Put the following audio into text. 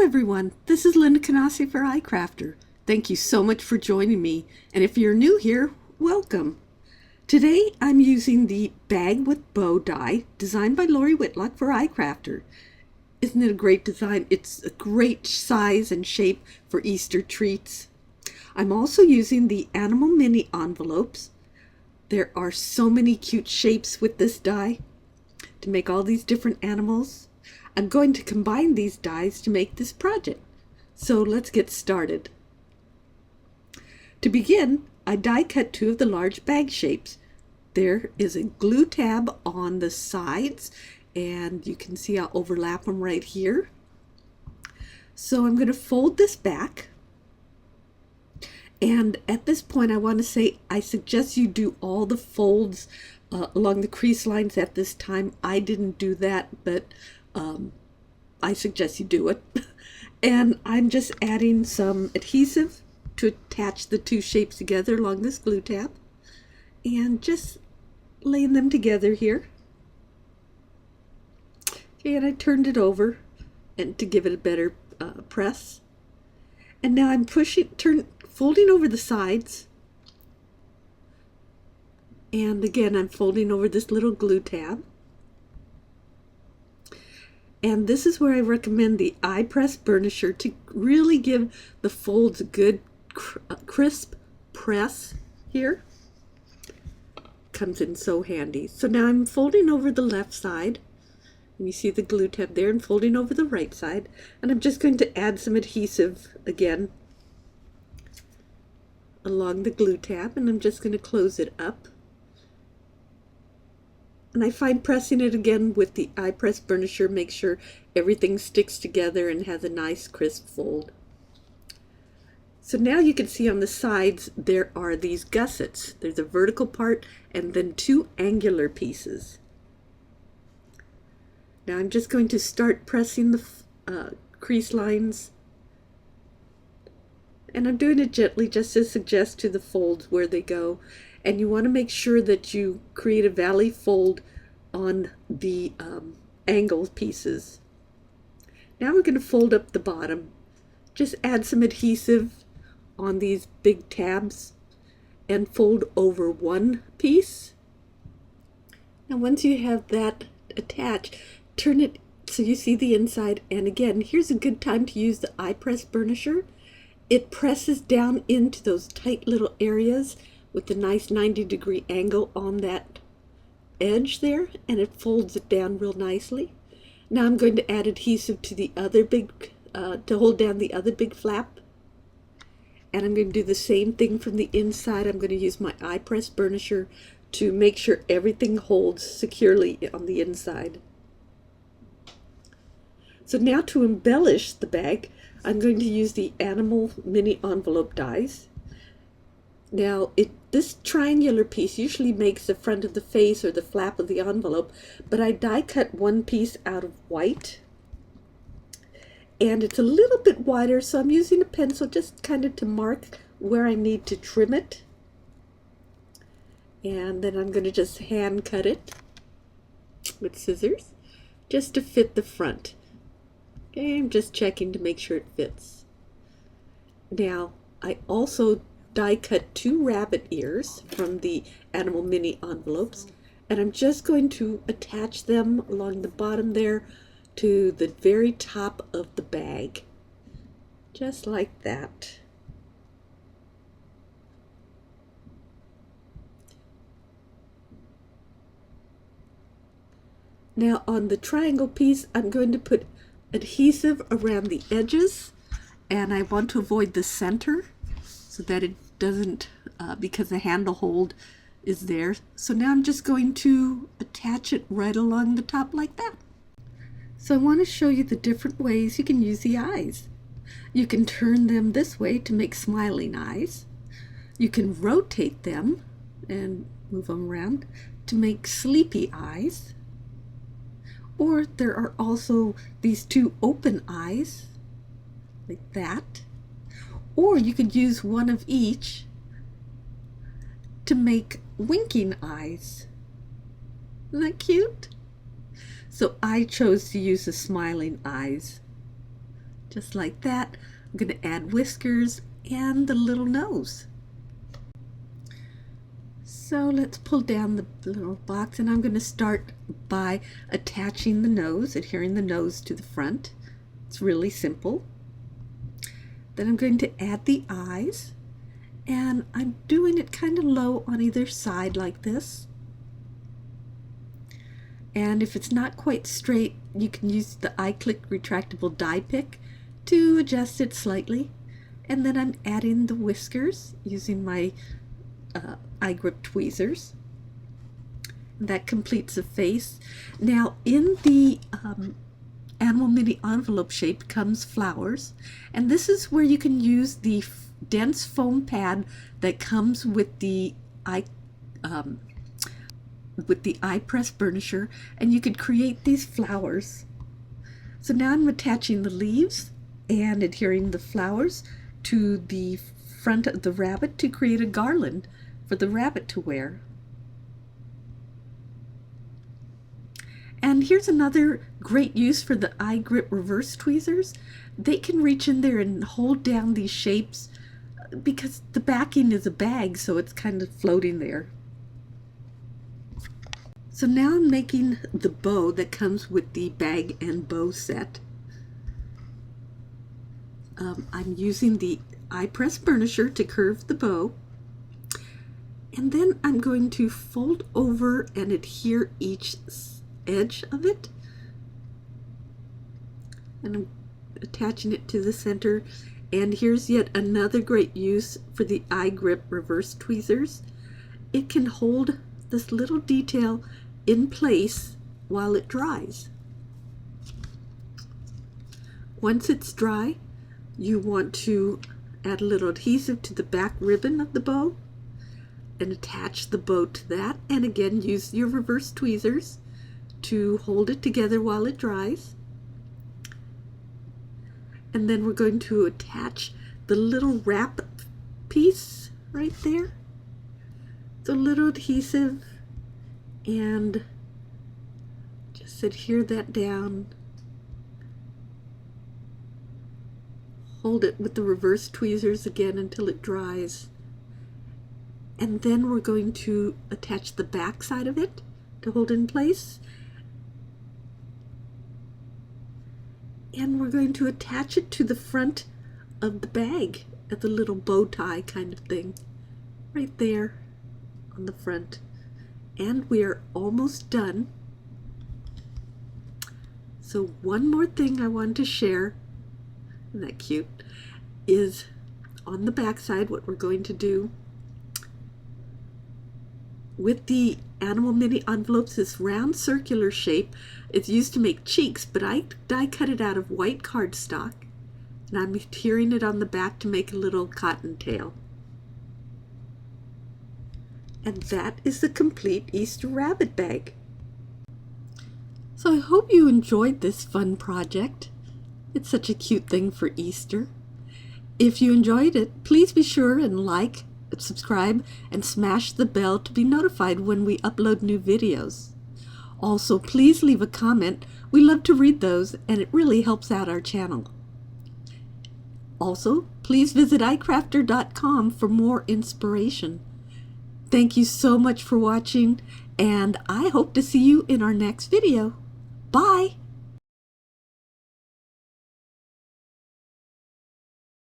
everyone, this is Linda Canasi for iCrafter. Thank you so much for joining me, and if you're new here, welcome. Today I'm using the Bag with Bow die designed by Lori Whitlock for iCrafter. Isn't it a great design? It's a great size and shape for Easter treats. I'm also using the Animal Mini envelopes. There are so many cute shapes with this die to make all these different animals. I'm going to combine these dies to make this project. So let's get started. To begin, I die cut two of the large bag shapes. There is a glue tab on the sides, and you can see I'll overlap them right here. So I'm going to fold this back. And at this point I want to say I suggest you do all the folds along the crease lines at this time. I didn't do that, but I suggest you do it. And I'm just adding some adhesive to attach the two shapes together along this glue tab, and just laying them together here. Okay, and I turned it over and to give it a better press. And now I'm folding over the sides. And again, I'm folding over this little glue tab. And this is where I recommend the iPress burnisher to really give the folds a good crisp press here. Comes in so handy. So now I'm folding over the left side. And you see the glue tab there, and folding over the right side. And I'm just going to add some adhesive again along the glue tab, and I'm just going to close it up. And I find pressing it again with the iPress burnisher makes sure everything sticks together and has a nice crisp fold. So now you can see on the sides there are these gussets. There's a vertical part and then two angular pieces. Now I'm just going to start pressing the crease lines. And I'm doing it gently just to suggest to the folds where they go. And you want to make sure that you create a valley fold on the angle pieces. Now we're going to fold up the bottom. Just add some adhesive on these big tabs and fold over one piece. Now once you have that attached, turn it so you see the inside. And again, here's a good time to use the iPress burnisher. It presses down into those tight little areas with a nice 90-degree angle on that edge there, and it folds it down real nicely. Now I'm going to add adhesive to the other big, to hold down the other big flap. And I'm going to do the same thing from the inside. I'm going to use my iPress burnisher to make sure everything holds securely on the inside. So now to embellish the bag, I'm going to use the Animal Mini envelope dies. Now, this triangular piece usually makes the front of the face or the flap of the envelope, but I die cut one piece out of white. And it's a little bit wider, so I'm using a pencil just kind of to mark where I need to trim it. And then I'm going to just hand cut it with scissors just to fit the front. Okay, I'm just checking to make sure it fits. Now, I also die cut two rabbit ears from the Animal Mini envelopes, and I'm just going to attach them along the bottom there to the very top of the bag, just like that. Now on the triangle piece, I'm going to put adhesive around the edges, and I want to avoid the center so that it doesn't, because the handle hold is there. So now I'm just going to attach it right along the top like that. So I want to show you the different ways you can use the eyes. You can turn them this way to make smiling eyes. You can rotate them and move them around to make sleepy eyes. Or there are also these two open eyes, like that. Or you could use one of each to make winking eyes. Isn't that cute? So I chose to use the smiling eyes. just like that. I'm going to add whiskers and the little nose. So let's pull down the little box, and I'm going to start by attaching the nose, adhering the nose to the front. It's really simple. Then I'm going to add the eyes, and I'm doing it kind of low on either side like this. And if it's not quite straight, you can use the i-Clik Retractable Die Pick to adjust it slightly. And then I'm adding the whiskers using my Reverse Tweezers. And that completes the face. Now in the animal mini envelope shape comes flowers, and this is where you can use the dense foam pad that comes with the iPress burnisher, and you could create these flowers. So now I'm attaching the leaves and adhering the flowers to the front of the rabbit to create a garland for the rabbit to wear. And here's another great use for the iGrip reverse tweezers. They can reach in there and hold down these shapes because the backing is a bag, so it's kind of floating there. So now I'm making the bow that comes with the bag and bow set. I'm using the iPress burnisher to curve the bow, and then I'm going to fold over and adhere each edge of it, and I'm attaching it to the center. And here's yet another great use for the iGrip reverse tweezers. It can hold this little detail in place while it dries. Once it's dry, you want to add a little adhesive to the back ribbon of the bow and attach the bow to that, and again use your reverse tweezers to hold it together while it dries. And then we're going to attach the little wrap piece right there. So little adhesive, and just adhere that down. Hold it with the reverse tweezers again until it dries. And then we're going to attach the back side of it to hold in place. And we're going to attach it to the front of the bag at the little bow tie kind of thing, right there on the front. And we are almost done. So one more thing I wanted to share, isn't that cute, is on the back side what we're going to do with the animal mini envelopes. This round circular shape is used to make cheeks, but I die cut it out of white cardstock, and I'm adhering it on the back to make a little cottontail. And that is the complete Easter rabbit bag. So I hope you enjoyed this fun project. It's such a cute thing for Easter. If you enjoyed it, please be sure and like, subscribe, and smash the bell to be notified when we upload new videos. Also, please leave a comment. We love to read those, and it really helps out our channel. Also, please visit icrafter.com for more inspiration. Thank you so much for watching, and I hope to see you in our next video. Bye!